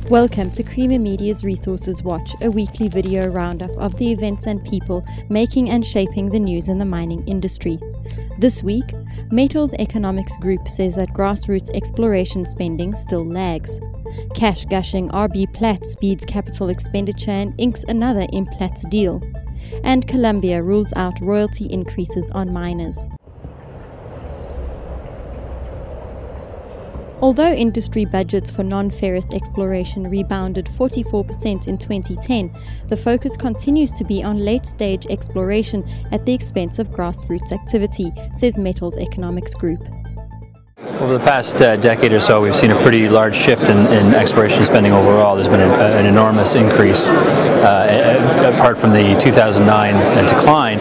Welcome to Creamer Media's Resources Watch, a weekly video roundup of the events and people making and shaping the news in the mining industry. This week, Metals Economics Group says that grassroots exploration spending still lags. Cash-gushing RBPlat speeds capital expenditure and inks another Implats deal. And Colombia rules out royalty increases on miners. Although industry budgets for non-ferrous exploration rebounded 44% in 2010, the focus continues to be on late-stage exploration at the expense of grassroots activity, says Metals Economics Group. Over the past decade or so, we've seen a pretty large shift in exploration spending overall. There's been an enormous increase, apart from the 2009 decline.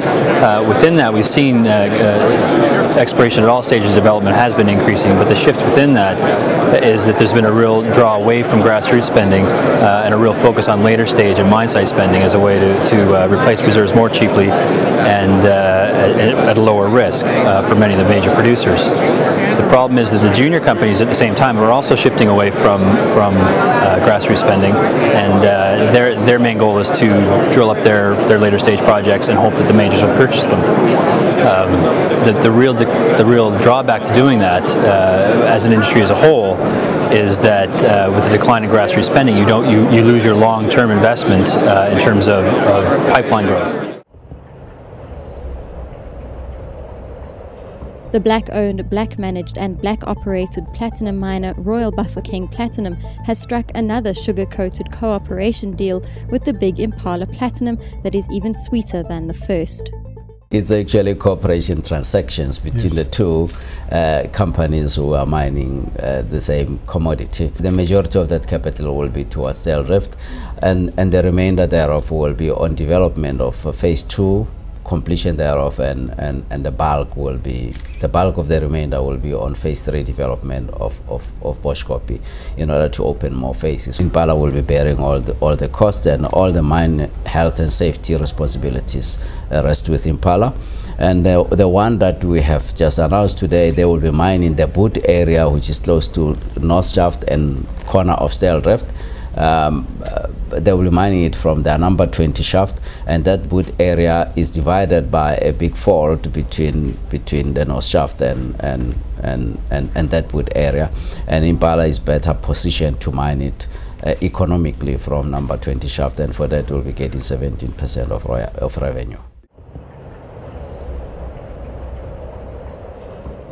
Within that, we've seen exploration at all stages of development has been increasing, but the shift within that is that there's been a real draw away from grassroots spending and a real focus on later stage and mine site spending as a way to replace reserves more cheaply and at a lower risk for many of the major producers. The problem is that the junior companies at the same time are also shifting away from grassroots spending, and their main goal is to drill up their later stage projects and hope that the majors will purchase them. The real drawback to doing that as an industry as a whole is that with the decline in grassroots spending, you lose your long-term investment in terms of pipeline growth. The black-owned, black-managed and black-operated platinum miner Royal Bafokeng Platinum has struck another sugar-coated cooperation deal with the big Impala Platinum that is even sweeter than the first. It's actually cooperation transactions between the two companies who are mining the same commodity. The majority of that capital will be towards Del Rift, and the remainder thereof will be on development of phase 2, completion thereof, and the bulk of the remainder will be on phase 3 development of Boshkopi in order to open more phases. Impala will be bearing all the cost, and all the mine health and safety responsibilities rest with Impala. And the one that we have just announced today, they will be mining the boot area, which is close to North Shaft and corner of Del Rift. They will be mining it from the number 20 shaft, and that boot area is divided by a big fault between the North Shaft and that boot area, and Impala is better positioned to mine it economically from number 20 shaft, and for that we'll be getting 17% of revenue.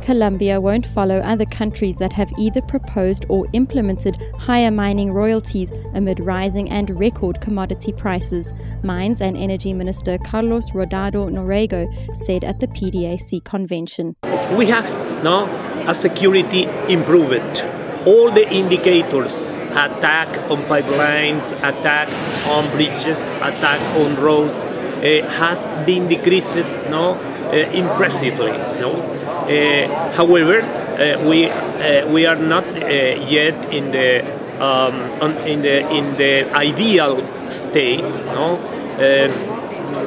Colombia won't follow other countries that have either proposed or implemented higher mining royalties amid rising and record commodity prices, Mines and Energy Minister Carlos Rodado Norrego said at the PDAC convention. We have now a security improvement. All the indicators, attack on pipelines, attack on bridges, attack on roads, has been decreased impressively. However, we are not yet in the ideal state.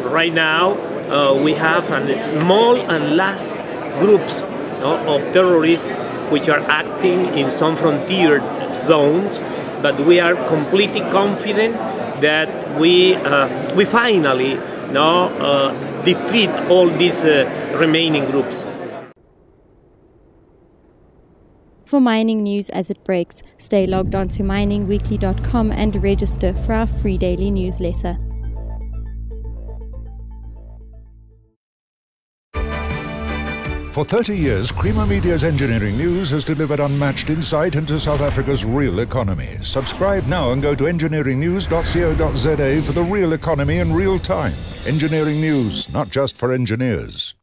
Right now, we have a small and last groups of terrorists which are acting in some frontier zones, but we are completely confident that we finally defeat all these remaining groups. For mining news as it breaks, stay logged on to miningweekly.com and register for our free daily newsletter. For 30 years, Creamer Media's engineering news has delivered unmatched insight into South Africa's real economy. Subscribe now and go to engineeringnews.co.za for the real economy in real time. Engineering news, not just for engineers.